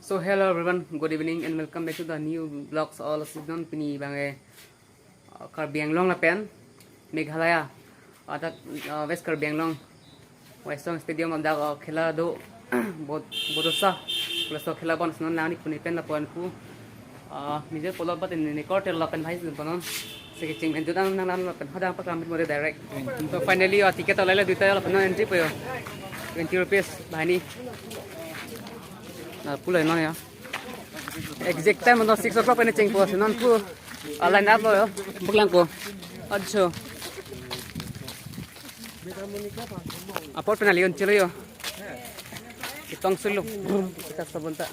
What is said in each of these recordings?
So hello everyone, good evening and welcome back to the new vlogs all season pini bangai Karbi Anglong la pen Meghalaya atat West Karbi Anglong Western Stadium am da khela do bodosa plus to khela bon snon nani puni pen la pon pu nije polo bat ni kortel la pen bhai bonon sekiching men judan nang la pen hadang pakam more direct. So finally ticket la duita la pen entry po 20 rupees bhai pulai non ya exact time untuk 6 o'clock ini ceng po non pu line up lo ya pulang ko acho apa pernah lihat cilo yo itong sulu kita sebentar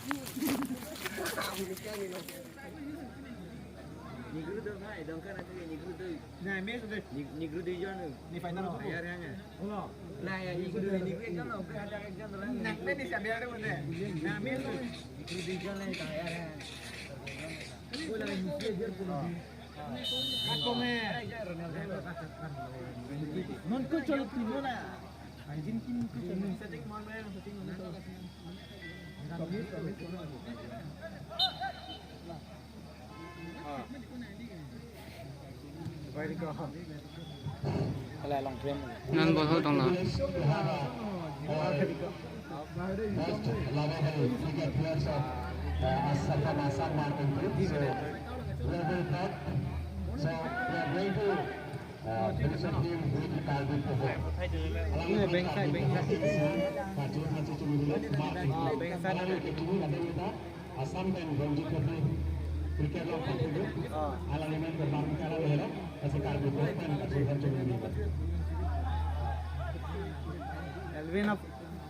nan bol ho tong na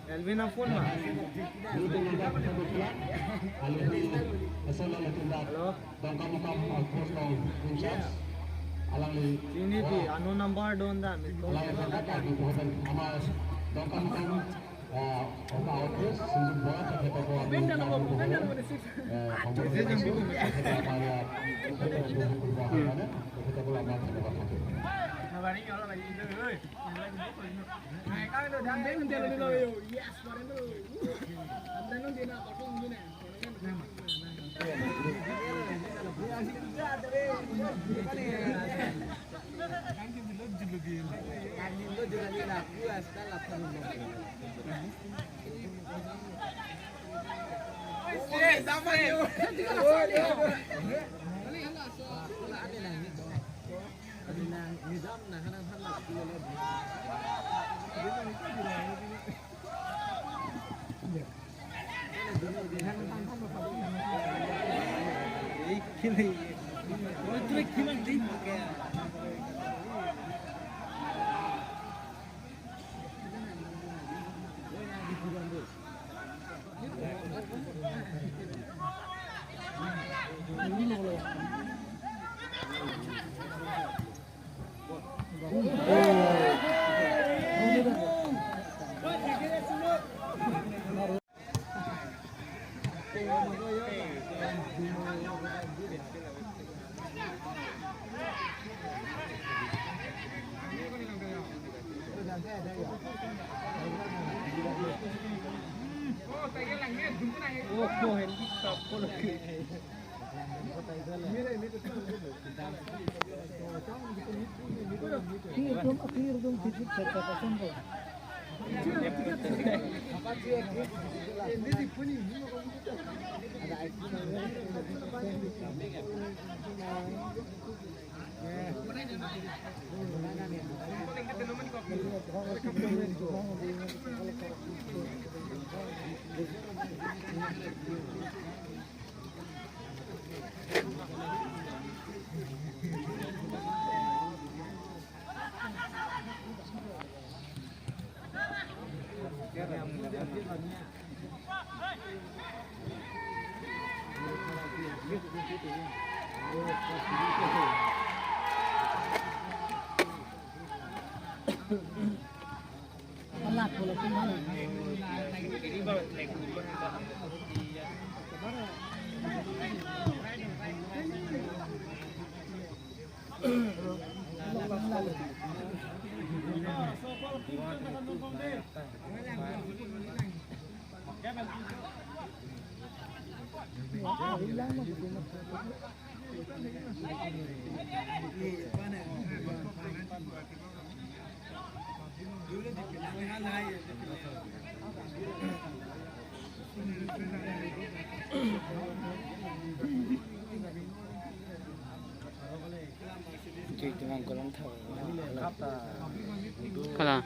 Elvina phone mah. Ini di anu number don dah. Kala.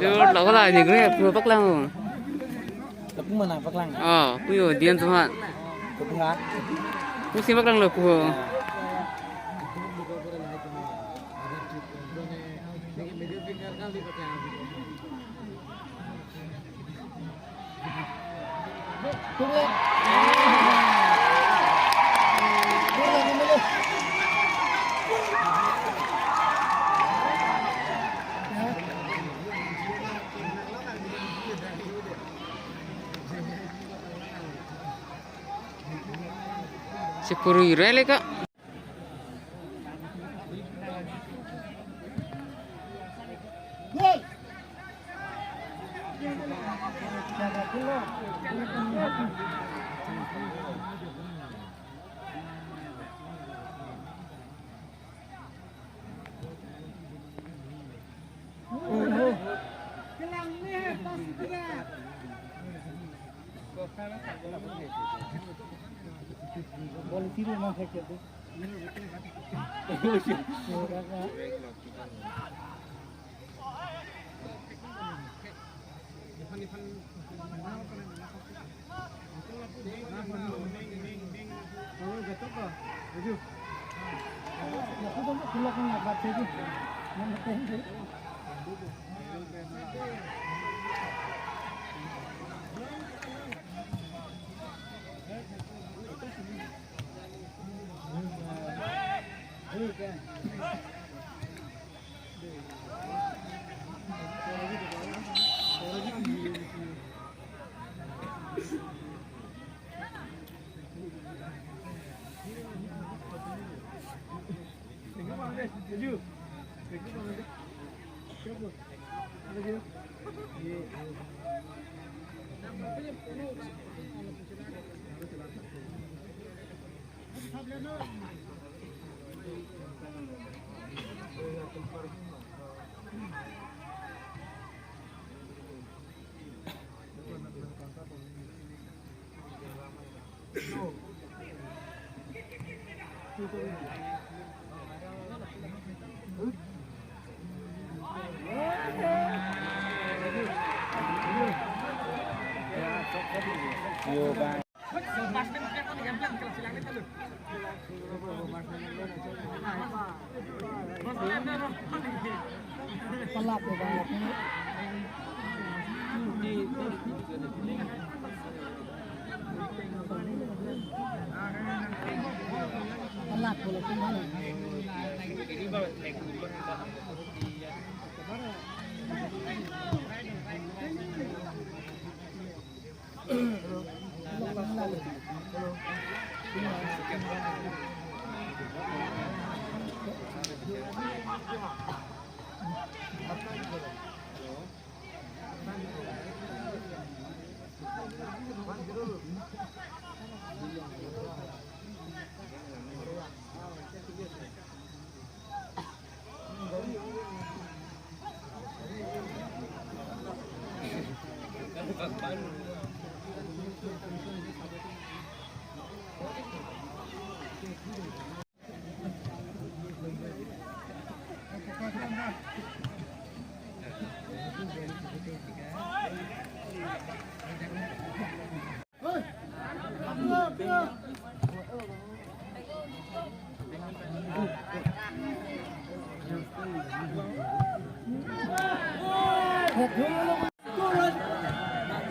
Rồi nó có lại thì cái vừa bắc lăng Tapi mana Pak Lang? puyo dian semua Kebuha. musim bắc lăng là puyo Sepuluh euro ya kak. Boleh tidur mah sakit tu. Yo, bye. pelap ya bang. Pelap boleh pun mana?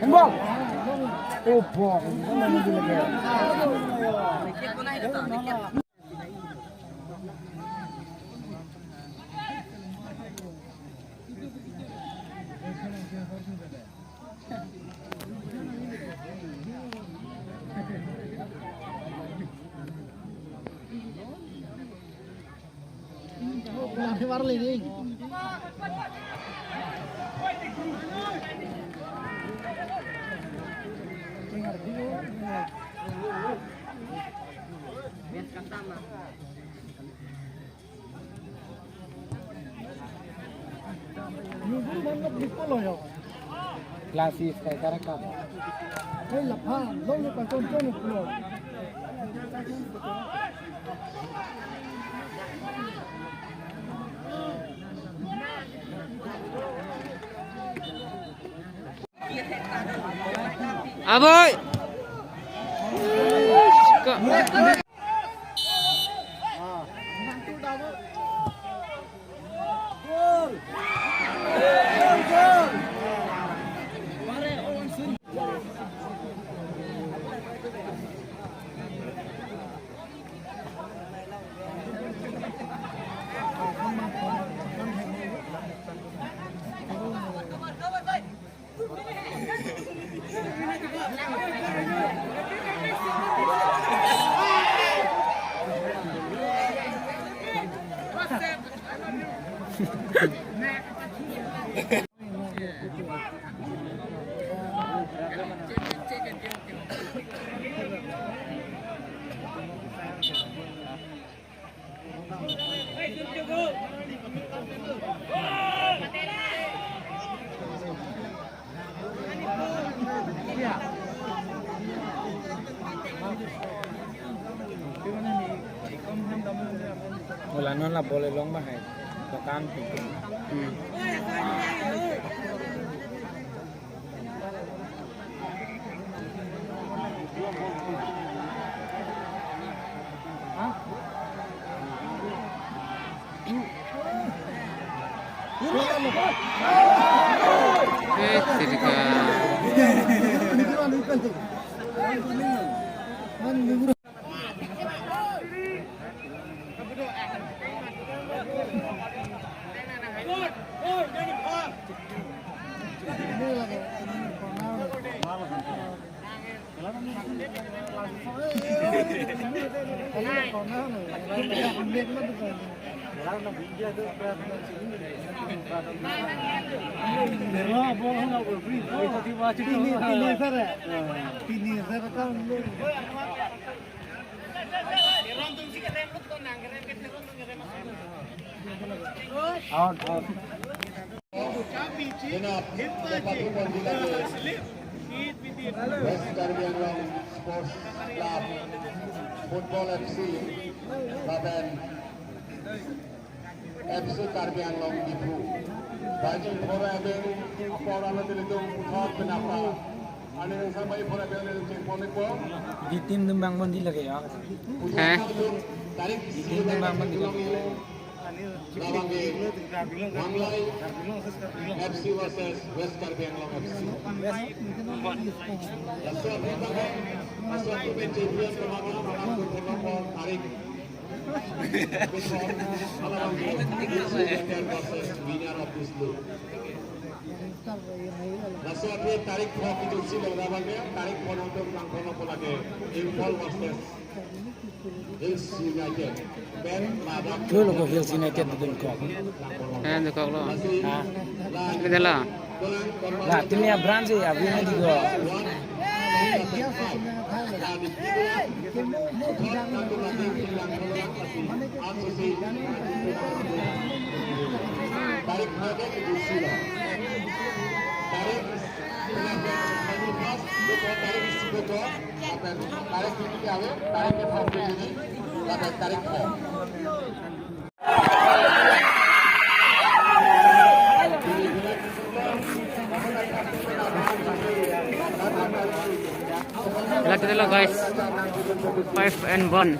Bang. Oh, bang. Mana dia lagi? Keluar lagi. Klasik kayak karakter. Hei lapar, dong lepas tonton pulau. Aboy. Wala na la boleh long ba hay. Bakan pikin. West Caribbean Long Sports Club Football FC Baben FC Caribbean Long Dipu Bajing Foraben Apora Natilidung Putot Penapa Ani yang sampai Foraben Cek Poneko Di tim Dembang Mondi lagi ya. Tarik Di tim Dembang Mondi. lawangi Wanglai FC versus West Karbi Anglong FC. Asal pertama, asal pemain champion pertama menang bernomor Tarik. Lawangi United versus winner of this league. Asal Tarik Hawk itu sila lawangi Tarik penonton langkono polage Impol versus Hills United. Ben lawan. Dulu logo Hills United dun ko. Ayan, dukok lo. Ha. Kita lah. Lah timnya branch ya bini digo. Tarik Hawk itu sila. Tarik tarik istiqomah tarik ini diawe tarik ke Hawk ini lawan Tarik Hawk. Kita lah guys. 5-1.